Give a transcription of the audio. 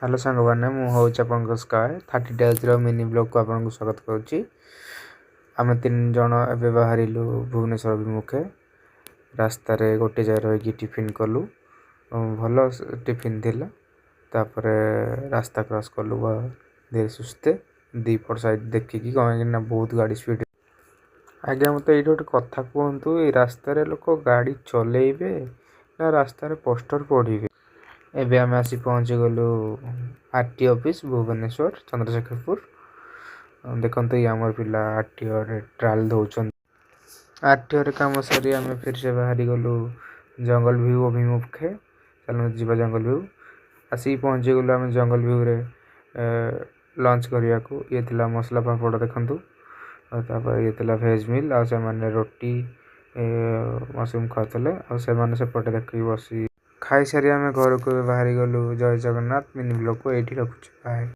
Hello सांगवाने मु होउछ आपनक sky 30 days रो mini blog को आपनक स्वागत करूची। आमे 3 जण एबे बाहरिलु भुवनेश्वर अभिमुखे। रास्ता रे गोटे जाय रही टिफिन कलु भलो टिफिन थिला। तापरे रास्ता क्रॉस कलु धीरे सुस्ते दीपट साइड देखि कि ना बहुत गाड़ी स्पीड। आज्ञा मते एठी गोटे कथा कहंतु ए रास्ता रे लोक गाड़ी चलेइबे ना रास्ता रे पोस्टर पढिबे। एबे आमे आसी पहुंची गलु आरटी ऑफिस भुवनेश्वर चंद्रशेखरपुर। देखंतु ये हमर पिला आरटीओ रे ट्रायल दउछन। आरटीओ रे काम सरी आमे फिर से बाहरी गलु जंगल व्यू अभिमुखे। चलो जीवा जंगल व्यू आसी पहुंची गलु आमे जंगल व्यू रे लंच करिया को। ये थिला मसला पापड़ देखंतु तापर ये थिला वेज मील आ से माने रोटी मशरूम खातले आ से माने से पटे देखि बसी खाई सारी आमे घर को बाहरी गलु। जय जगन्नाथ मिनी ब्लॉग को एठी रखुछु बाय।